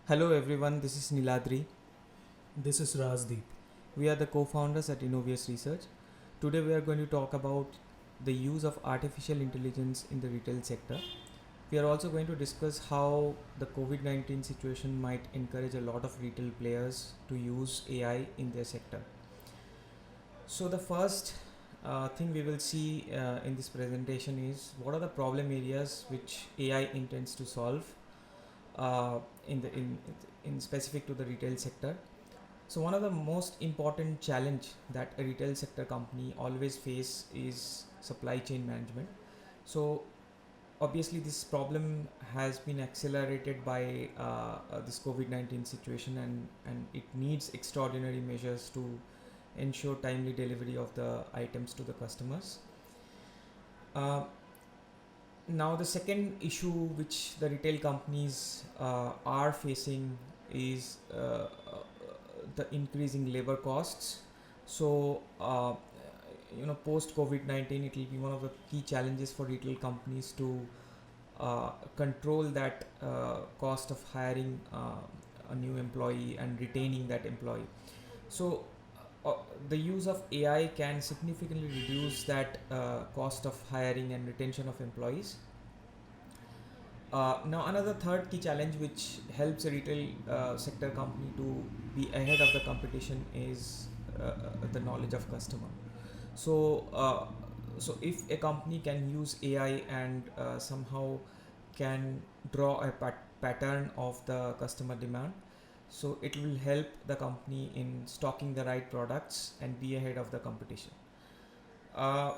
Hello everyone, this is Niladri. This is Rajdeep. We are the co-founders at Innovious Research. Today we are going to talk about the use of artificial intelligence in the retail sector. We are also going to discuss how the COVID-19 situation might encourage a lot of retail players to use AI in their sector. So the first thing we will see in this presentation is what are the problem areas which AI intends to solve uh, in the in specific to the retail sector. So one of the most important challenge that a retail sector company always face is supply chain management. So obviously this problem has been accelerated by this COVID-19 situation, and it needs extraordinary measures to ensure timely delivery of the items to the customers. Uh, Now the second issue which the retail companies are facing is the increasing labor costs. So post COVID-19, it will be one of the key challenges for retail companies to control that cost of hiring a new employee and retaining that employee. So uh, the use of AI can significantly reduce that cost of hiring and retention of employees. Now, another third key challenge which helps a retail sector company to be ahead of the competition is the knowledge of customer. So, so if a company can use AI and somehow can draw a pattern of the customer demand, so it will help the company in stocking the right products and be ahead of the competition. Uh,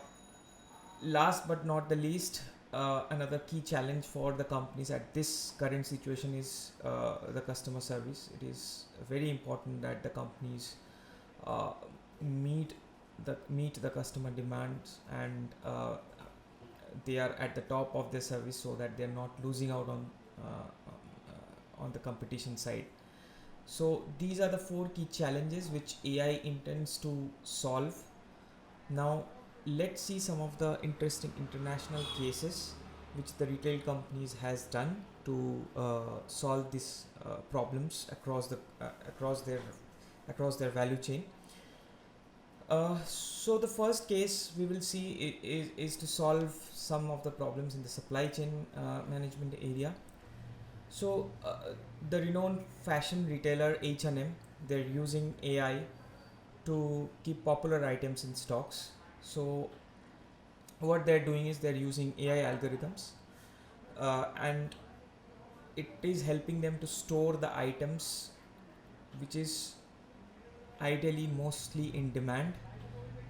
Last but not the least, another key challenge for the companies at this current situation is the customer service. It is very important that the companies uh, meet the customer demands, and they are at the top of their service so that they are not losing out on the competition side. So these are the four key challenges which AI intends to solve. Now, let's see some of the interesting international cases which the retail companies has done to solve these problems across their value chain. So the first case we will see is to solve some of the problems in the supply chain management area. So the renowned fashion retailer H&M, they're using AI to keep popular items in stocks. So what they're doing is they're using AI algorithms, and it is helping them to store the items which is ideally mostly in demand.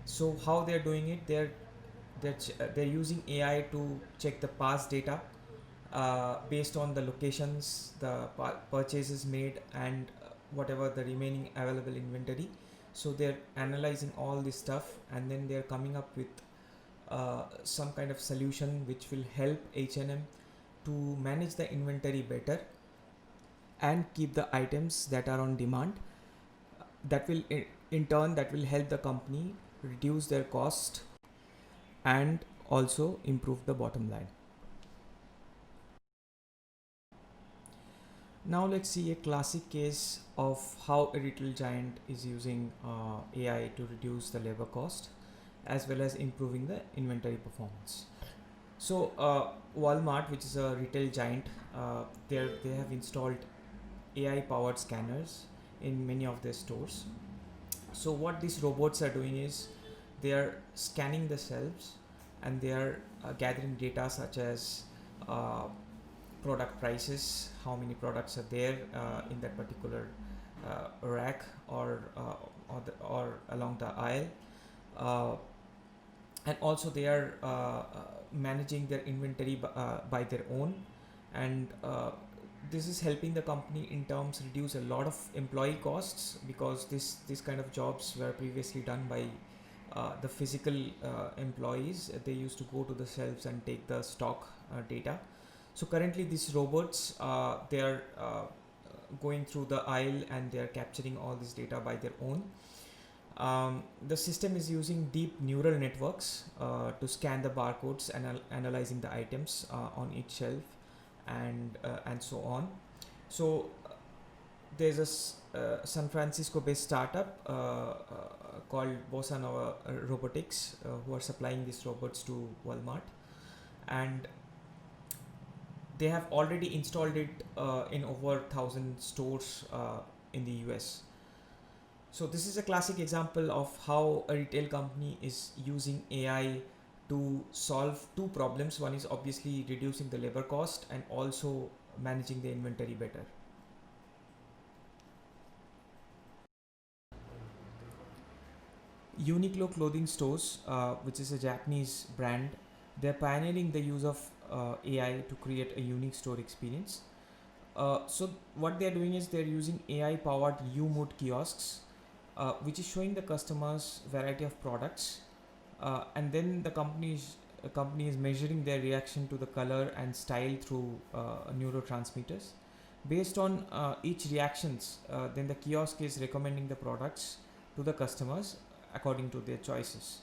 So how they're doing it, they're using AI to check the past data based on the locations, the purchases made, and whatever the remaining available inventory. So they're analyzing all this stuff, and then they're coming up with some kind of solution which will help H&M to manage the inventory better and keep the items that are on demand. That will in turn that will help the company reduce their cost and also improve the bottom line. Now let's see a classic case of how a retail giant is using AI to reduce the labor cost as well as improving the inventory performance. So Walmart, which is a retail giant, they have installed AI powered scanners in many of their stores. So what these robots are doing is they are scanning the shelves, and they are gathering data such as uh, product prices, how many products are there in that particular rack or along the aisle, uh, and also they are managing their inventory by their own, and this is helping the company in terms reduce a lot of employee costs, because this kind of jobs were previously done by the physical employees. They used to go to the shelves and take the stock data. So currently these robots, they are going through the aisle, and they are capturing all this data by their own. The system is using deep neural networks to scan the barcodes and analyzing the items on each shelf, and so on. So there's a San Francisco based startup called Bossa Nova Robotics who are supplying these robots to Walmart, and they have already installed it in over 1,000 stores in the US. So this is a classic example of how a retail company is using AI to solve two problems. One is obviously reducing the labor cost and also managing the inventory better. Uniqlo clothing stores, which is a Japanese brand, they're pioneering the use of AI to create a unique store experience. So what they're doing is they're using AI powered U-mode kiosks, which is showing the customers variety of products, and then the company is measuring their reaction to the color and style through neurotransmitters. Based on each reactions, then the kiosk is recommending the products to the customers according to their choices.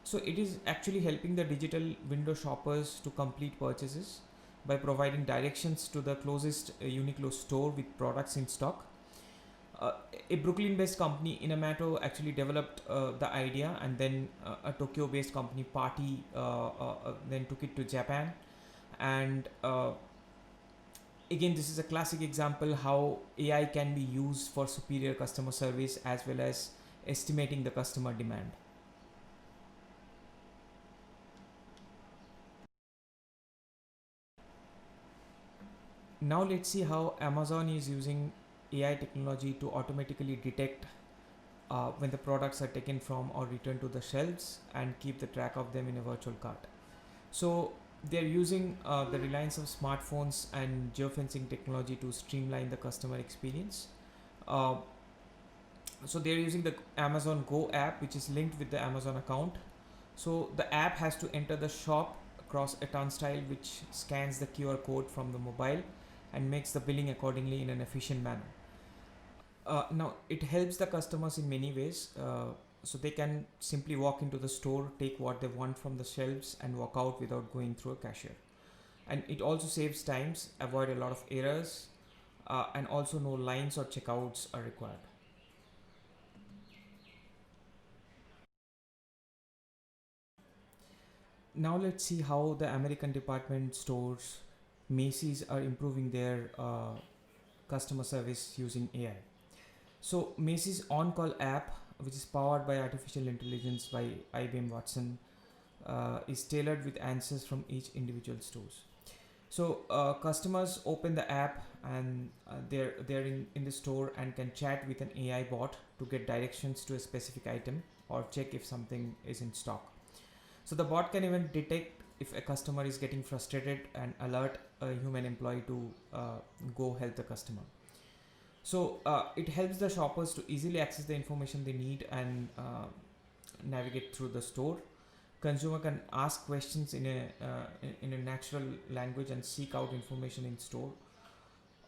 So it is actually helping the digital window shoppers to complete purchases by providing directions to the closest Uniqlo store with products in stock. Uh, a Brooklyn-based company, Inamato, actually developed the idea, and then a Tokyo-based company, Party, then took it to Japan. And again, this is a classic example how AI can be used for superior customer service as well as estimating the customer demand. Now let's see how Amazon is using AI technology to automatically detect when the products are taken from or returned to the shelves and keep the track of them in a virtual cart. So they're using the reliance of smartphones and geofencing technology to streamline the customer experience. Uh, so they're using the Amazon Go app, which is linked with the Amazon account. So the app has to enter the shop across a turnstile, which scans the QR code from the mobile and makes the billing accordingly in an efficient manner. Now it helps the customers in many ways. So they can simply walk into the store, take what they want from the shelves, and walk out without going through a cashier. And it also saves times, avoid a lot of errors, and also no lines or checkouts are required. Now let's see how the American department stores, Macy's, are improving their customer service using AI. So Macy's on-call app, which is powered by artificial intelligence by IBM Watson, is tailored with answers from each individual stores. So customers open the app and they're in the store and can chat with an AI bot to get directions to a specific item or check if something is in stock. So the bot can even detect if a customer is getting frustrated and alert a human employee to go help the customer. So it helps the shoppers to easily access the information they need and navigate through the store. Consumer can ask questions in a natural language and seek out information in store,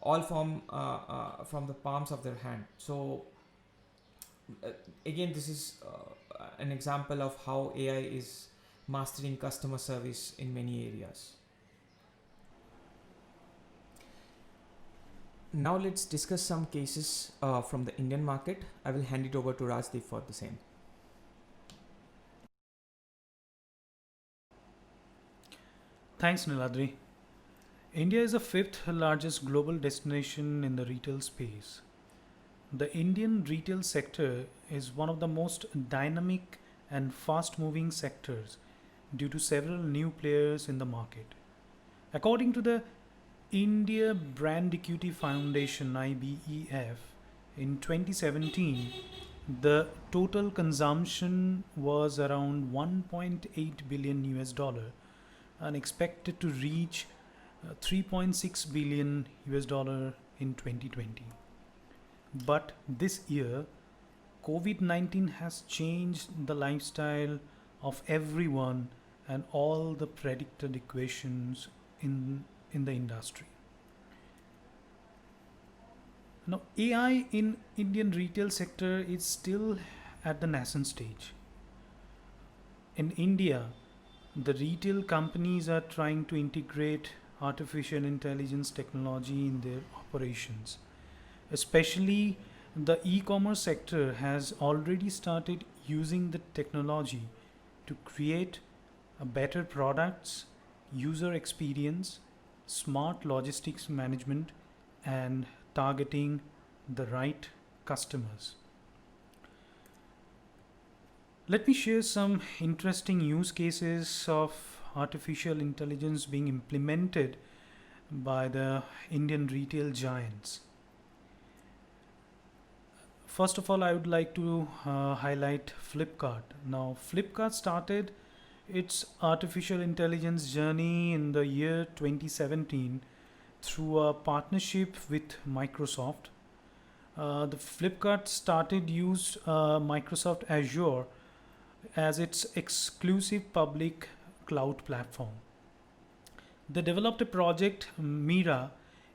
all from the palms of their hand. So uh, again, this is an example of how AI is mastering customer service in many areas. Now let's discuss some cases from the Indian market. I will hand it over to Rajdeep for the same. Thanks, Niladri. India is the fifth largest global destination in the retail space. The Indian retail sector is one of the most dynamic and fast moving sectors due to several new players in the market. According to the India Brand Equity Foundation IBEF, in 2017, the total consumption was around 1.8 billion US dollar and expected to reach 3.6 billion US dollar in 2020. But this year, COVID 19 has changed the lifestyle of everyone and all the predicted equations in the industry. Now, AI in Indian retail sector is still at the nascent stage. In India, the retail companies are trying to integrate artificial intelligence technology in their operations. Especially the e-commerce sector has already started using the technology to create a better products, user experience, smart logistics management, and targeting the right customers. Let me share some interesting use cases of artificial intelligence being implemented by the Indian retail giants. First of all, I would like to highlight Flipkart. Now, Flipkart started its artificial intelligence journey in the year 2017 through a partnership with Microsoft. The Flipkart started use Microsoft Azure as its exclusive public cloud platform. They developed a project Mira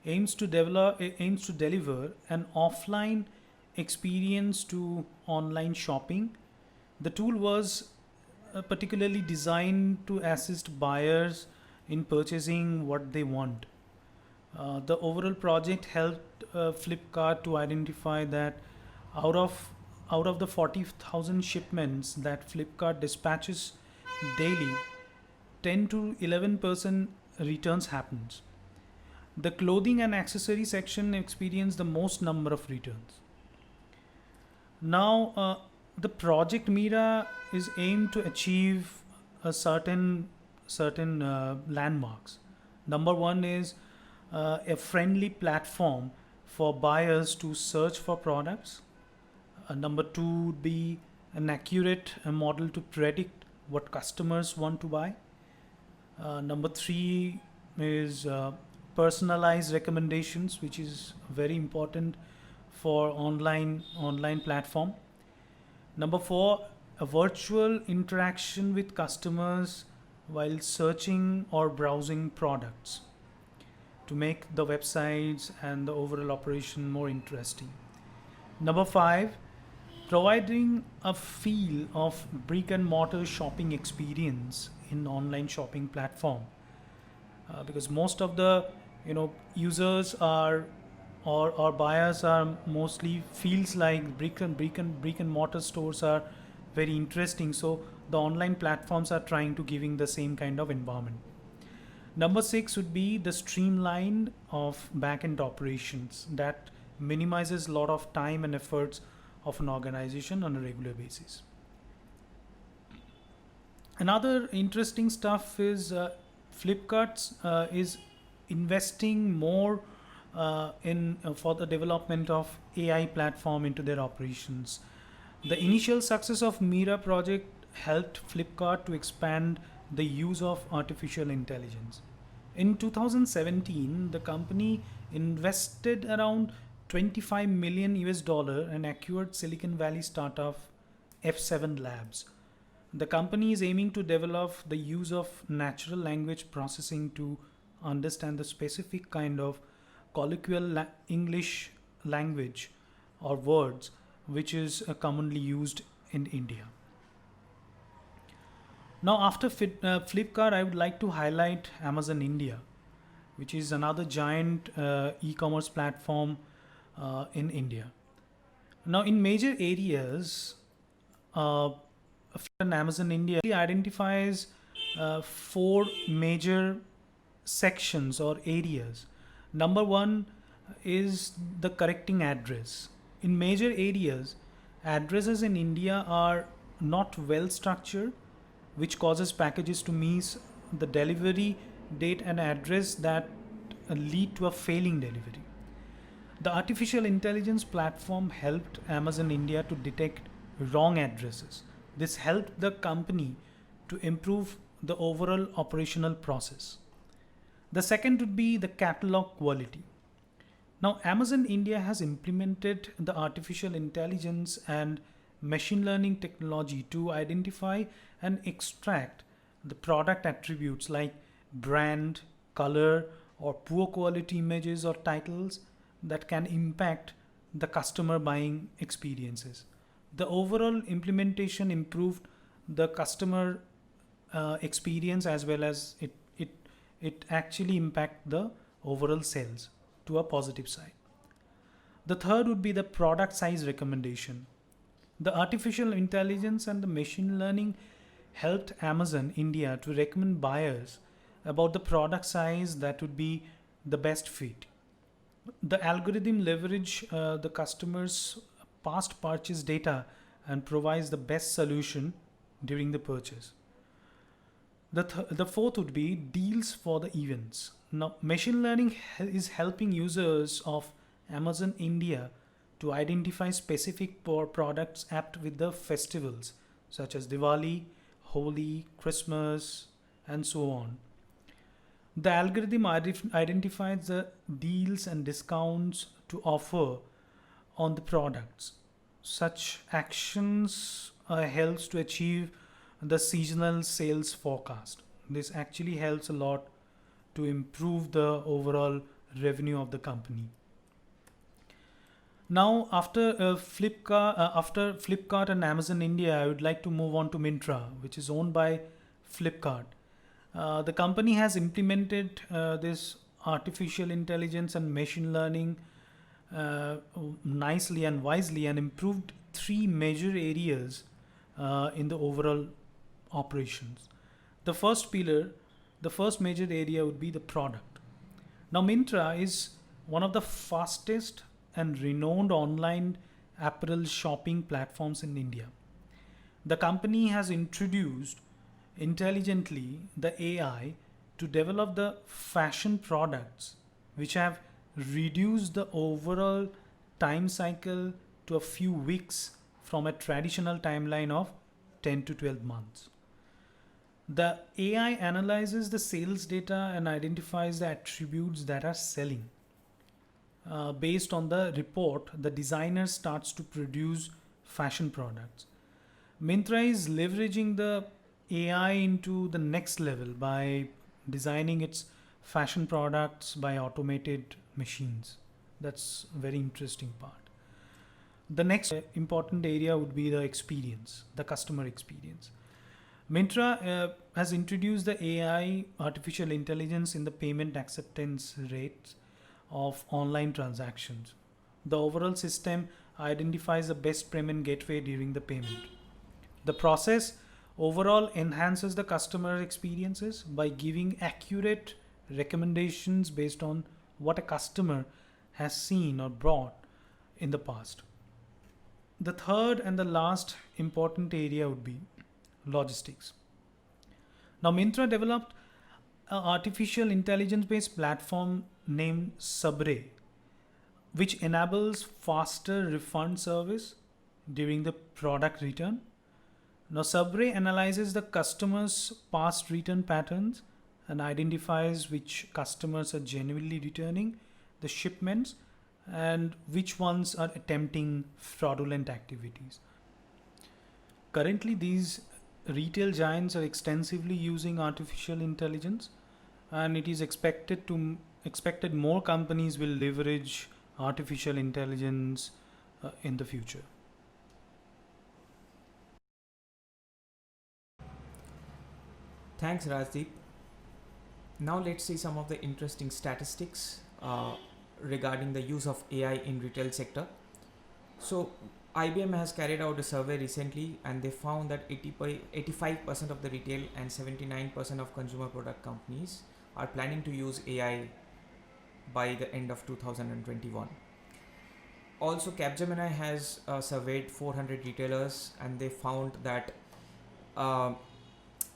aims to deliver an offline experience to online shopping. The tool was particularly designed to assist buyers in purchasing what they want. The overall project helped Flipkart to identify that out of out of the 40,000 shipments that Flipkart dispatches daily, 10 to 11% returns happens. The clothing and accessory section experienced the most number of returns. Now, the project Mira is aimed to achieve a certain landmarks. Number one is a friendly platform for buyers to search for products. Number two would be an accurate model to predict what customers want to buy. Number three is personalized recommendations, which is very important for online platform. Number four, a virtual interaction with customers while searching or browsing products to make the websites and the overall operation more interesting. Number five, providing a feel of brick and mortar shopping experience in online shopping platform, because most of the users are or buyers are mostly feels like brick and mortar stores are very interesting, so the online platforms are trying to giving the same kind of environment. Number six would be the streamline of back-end operations that minimizes a lot of time and efforts of an organization on a regular basis. Another interesting stuff is Flipkart is investing more in for the development of AI platform into their operations. The initial success of Mira project helped Flipkart to expand the use of artificial intelligence. In 2017, the company invested around 25 million US dollar and acquired Silicon Valley startup F7 Labs. The company is aiming to develop the use of natural language processing to understand the specific kind of colloquial English language or words which is commonly used in India. Now, after Flipkart, I would like to highlight Amazon India, which is another giant e-commerce platform in India. Now, in major areas, uh, Amazon India identifies four major sections or areas. Number one is the correcting address. In major areas, addresses in India are not well structured, which causes packages to miss the delivery date and address that lead to a failing delivery. The artificial intelligence platform helped Amazon India to detect wrong addresses. This helped the company to improve the overall operational process. The second would be the catalog quality. Now, Amazon India has implemented the artificial intelligence and machine learning technology to identify and extract the product attributes like brand, color, or poor quality images or titles that can impact the customer buying experiences. The overall implementation improved the customer experience, as well as it actually impact the overall sales to a positive side. The third would be the product size recommendation. The artificial intelligence and the machine learning helped Amazon India to recommend buyers about the product size that would be the best fit. The algorithm leverage the customer's past purchase data and provides the best solution during the purchase. The fourth would be deals for the events. Now, machine learning is helping users of Amazon India to identify specific products apt with the festivals such as Diwali, Holi, Christmas, and so on. The algorithm identifies the deals and discounts to offer on the products. Such actions helps to achieve the seasonal sales forecast. This actually helps a lot to improve the overall revenue of the company. Now, after Flipkart and Amazon India, I would like to move on to Myntra, which is owned by Flipkart. The company has implemented this artificial intelligence and machine learning nicely and wisely and improved three major areas in the overall operations. The first pillar, the first major area would be the product. Now, Myntra is one of the fastest and renowned online apparel shopping platforms in India. The company has introduced intelligently the AI to develop the fashion products which have reduced the overall time cycle to a few weeks from a traditional timeline of 10 to 12 months. The AI analyzes the sales data and identifies the attributes that are selling. Based on the report, the designer starts to produce fashion products. Myntra is leveraging the AI into the next level by designing its fashion products by automated machines. That's a very interesting part. The next important area would be the experience, the customer experience. Myntra has introduced the AI, artificial intelligence, in the payment acceptance rates of online transactions. The overall system identifies the best payment gateway during the payment. The process overall enhances the customer experiences by giving accurate recommendations based on what a customer has seen or bought in the past. The third and the last important area would be logistics. Now, Myntra developed an artificial intelligence based platform named Sabre, which enables faster refund service during the product return. Now, Sabre analyzes the customer's past return patterns and identifies which customers are genuinely returning the shipments and which ones are attempting fraudulent activities. Currently, these retail giants are extensively using artificial intelligence, and it is expected more companies will leverage artificial intelligence in the future. Thanks, Rajdeep. Now let's see some of the interesting statistics regarding the use of AI in retail sector. So IBM has carried out a survey recently and they found that 85% of the retail and 79% of consumer product companies are planning to use AI by the end of 2021. Also, Capgemini has surveyed 400 retailers and they found that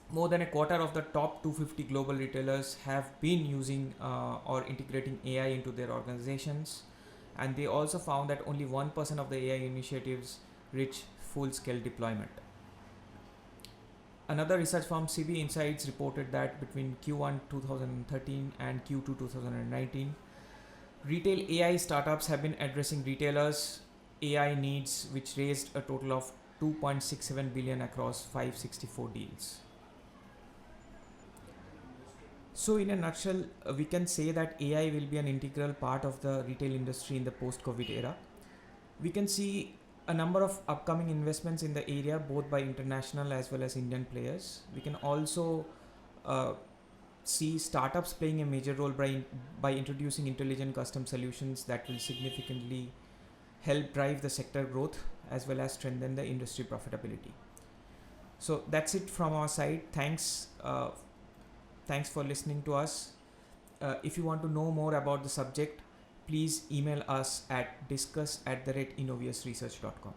more than a quarter of the top 250 global retailers have been using or integrating AI into their organizations, and they also found that only 1% of the AI initiatives reach full-scale deployment. Another research firm, CB Insights, reported that between Q1 2013 and Q2 2019, retail AI startups have been addressing retailers' AI needs, which raised a total of 2.67 billion across 564 deals. So in a nutshell, we can say that AI will be an integral part of the retail industry in the post-COVID era. We can see a number of upcoming investments in the area, both by international as well as Indian players. We can also see startups playing a major role by introducing intelligent custom solutions that will significantly help drive the sector growth as well as strengthen the industry profitability. So that's it from our side. Thanks for listening to us. If you want to know more about the subject, please email us at discuss@innoviusresearch.com.